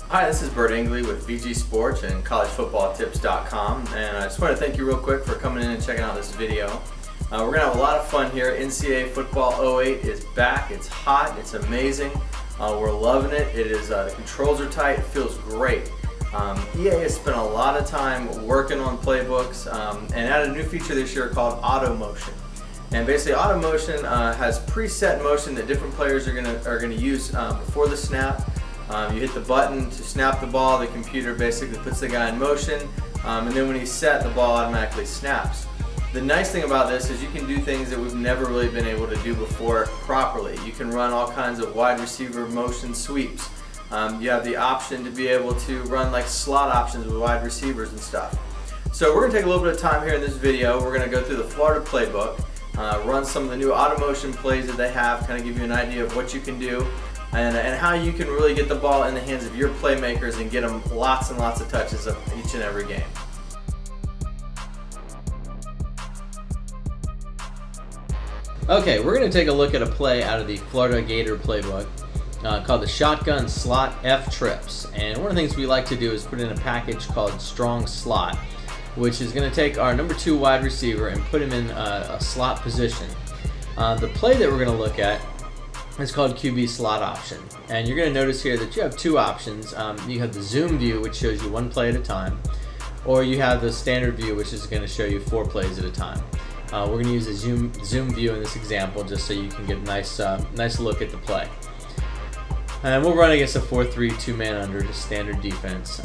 Hi, this is Bert Ingley with VG Sports and collegefootballtips.com, and I just want to thank you real quick for coming in and checking out this video. We're going to have a lot of fun here. NCAA Football 08 is back. It's hot. It's amazing. We're loving it. The controls are tight. It feels great. EA has spent a lot of time working on playbooks and added a new feature this year called auto motion. And basically, auto motion has preset motion that different players are going to use before the snap. You hit the button to snap the ball, the computer basically puts the guy in motion, and then when he's set, the ball automatically snaps. The nice thing about this is you can do things that we've never really been able to do before properly. You can run all kinds of wide receiver motion sweeps. You have the option to be able to run like slot options with wide receivers and stuff. So we're going to take a little bit of time here in this video. We're going to go through the Florida playbook, run some of the new auto motion plays that they have, kind of give you an idea of what you can do. And how you can really get the ball in the hands of your playmakers and get them lots and lots of touches of each and every game. Okay, we're going to take a look at a play out of the Florida Gator playbook called the shotgun slot F trips. And one of the things we like to do is put in a package called strong slot, which is going to take our number 2 wide receiver and put him in a slot position. The play that we're going to look at is called QB slot option, and you're going to notice here that you have 2 options. You have the zoom view, which shows you 1 play at a time, or you have the standard view, which is going to show you 4 plays at a time. We're going to use a zoom view in this example just so you can get a nice look at the play. And we'll run against a 4-3 2-man under, just standard defense.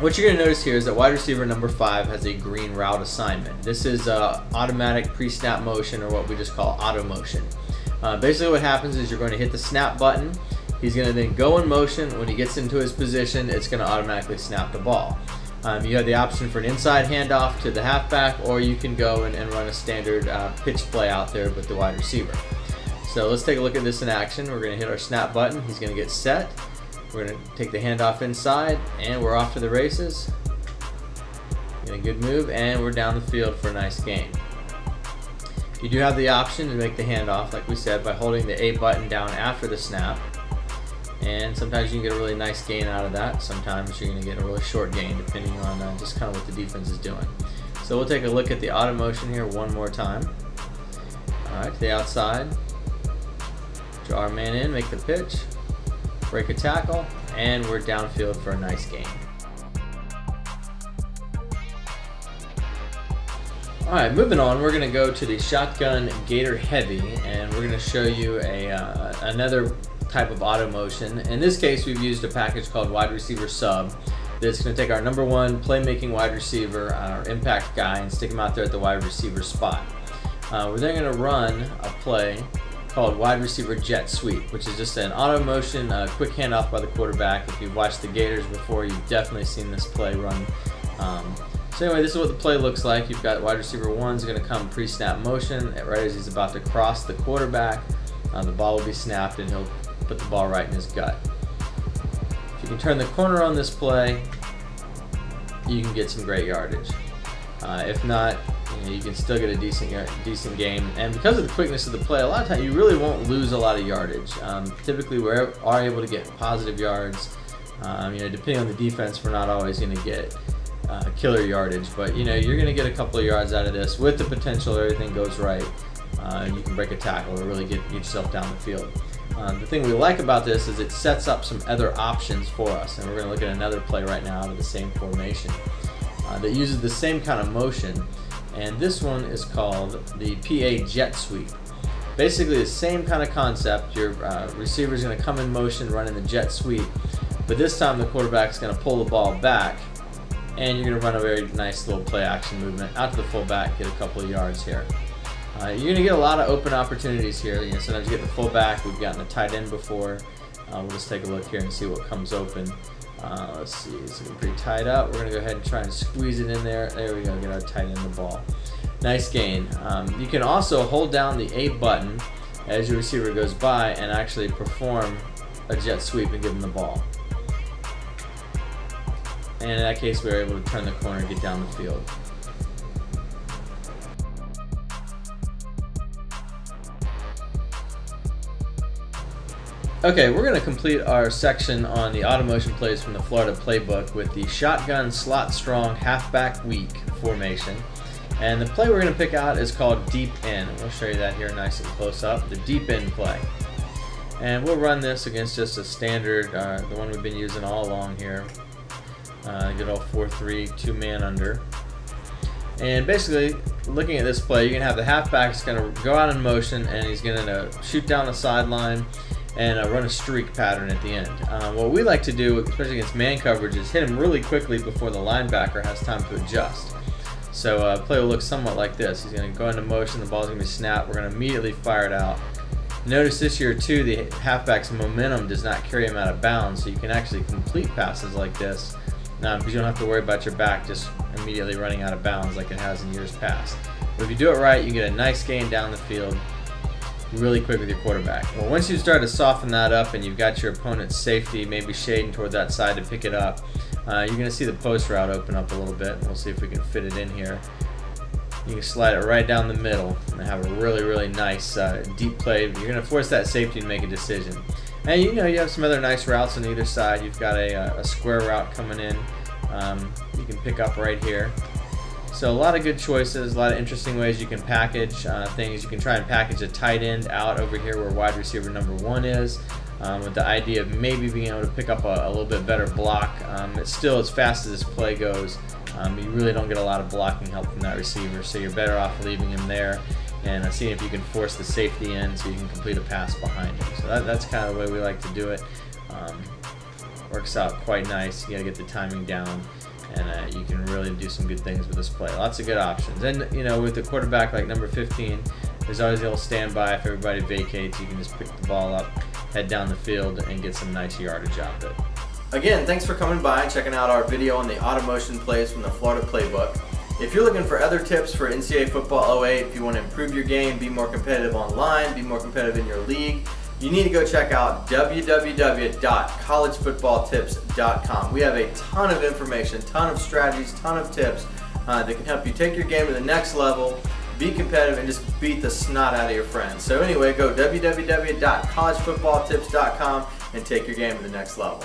What you're going to notice here is that wide receiver number 5 has a green route assignment. This is automatic pre-snap motion, or what we just call auto motion. Basically what happens is you're going to hit the snap button. He's going to then go in motion. When he gets into his position, it's going to automatically snap the ball. You have the option for an inside handoff to the halfback, or you can go and run a standard pitch play out there with the wide receiver. So let's take a look at this in action. We're going to hit our snap button. He's going to get set. We're going to take the handoff inside, and we're off to the races. Get a good move, and we're down the field for a nice gain. You do have the option to make the handoff, like we said, by holding the A button down after the snap. And sometimes you can get a really nice gain out of that. Sometimes you're going to get a really short gain, depending on just kind of what the defense is doing. So we'll take a look at the auto motion here one more time. All right, to the outside. Draw our man in, make the pitch, break a tackle, and we're downfield for a nice gain. Alright, moving on, we're going to go to the shotgun Gator Heavy, and we're going to show you another type of auto motion. In this case, we've used a package called wide receiver sub that's going to take our number 1 playmaking wide receiver, our impact guy, and stick him out there at the wide receiver spot. We're then going to run a play called wide receiver jet sweep, which is just an auto motion, quick handoff by the quarterback. If you've watched the Gators before, you've definitely seen this play run. So anyway, this is what the play looks like. You've got wide receiver 1's going to come pre-snap motion right as he's about to cross the quarterback. The ball will be snapped, and he'll put the ball right in his gut. If you can turn the corner on this play, you can get some great yardage. If not, you can still get a decent game. And because of the quickness of the play, a lot of times you really won't lose a lot of yardage. Typically, we are able to get positive yards. Depending on the defense, we're not always going to get killer yardage, but you're going to get a couple of yards out of this with the potential everything goes right. You can break a tackle or really get yourself down the field. The thing we like about this is it sets up some other options for us, and we're going to look at another play right now out of the same formation that uses the same kind of motion, and this one is called the PA jet sweep. Basically the same kind of concept. Your receiver is going to come in motion running the jet sweep, but this time the quarterback is going to pull the ball back, and you're going to run a very nice little play action movement out to the fullback, get a couple of yards here. You're going to get a lot of open opportunities here. Sometimes you get the fullback. We've gotten a tight end before. We'll just take a look here and see what comes open. Let's see, it's looking pretty tied up. We're going to go ahead and try and squeeze it in there. There we go, get our tight end the ball. Nice gain. You can also hold down the A button as your receiver goes by and actually perform a jet sweep and give him the ball. And in that case, we were able to turn the corner and get down the field. Okay, we're going to complete our section on the auto motion plays from the Florida playbook with the shotgun slot strong halfback weak formation. And the play we're going to pick out is called deep in. We'll show you that here nice and close up, the deep in play. And we'll run this against just a standard, the one we've been using all along here. Good old 4-3, 2-man under. And basically, looking at this play, you're going to have the halfback is going to go out in motion, and he's going to shoot down the sideline and run a streak pattern at the end. What we like to do, especially against man coverage, is hit him really quickly before the linebacker has time to adjust. So play will look somewhat like this. He's going to go into motion, the ball's going to be snapped, we're going to immediately fire it out. Notice this year too, the halfback's momentum does not carry him out of bounds, so you can actually complete passes like this because you don't have to worry about your back just immediately running out of bounds like it has in years past. But if you do it right, you get a nice gain down the field really quick with your quarterback. Well, once you start to soften that up and you've got your opponent's safety maybe shading toward that side to pick it up, you're going to see the post route open up a little bit. We'll see if we can fit it in here. You can slide it right down the middle and have a really nice deep play. You're going to force that safety to make a decision. And you have some other nice routes on either side. You've got a square route coming in. You can pick up right here. So a lot of good choices, a lot of interesting ways you can package things. You can try and package a tight end out over here where wide receiver number 1 is, with the idea of maybe being able to pick up a little bit better block. It's still, as fast as this play goes, you really don't get a lot of blocking help from that receiver, so you're better off leaving him there and seeing if you can force the safety in so you can complete a pass behind him. So that's kind of the way we like to do it. Works out quite nice. You got to get the timing down, and you can really do some good things with this play. Lots of good options. And with the quarterback like number 15, there's always the old standby. If everybody vacates, you can just pick the ball up, head down the field, and get some nice yardage out of it. Again, thanks for coming by and checking out our video on the auto motion plays from the Florida playbook. If you're looking for other tips for NCAA football 08, if you want to improve your game, be more competitive online, be more competitive in your league, you need to go check out www.collegefootballtips.com. We have a ton of information, ton of strategies, ton of tips that can help you take your game to the next level, be competitive, and just beat the snot out of your friends. So anyway, go www.collegefootballtips.com and take your game to the next level.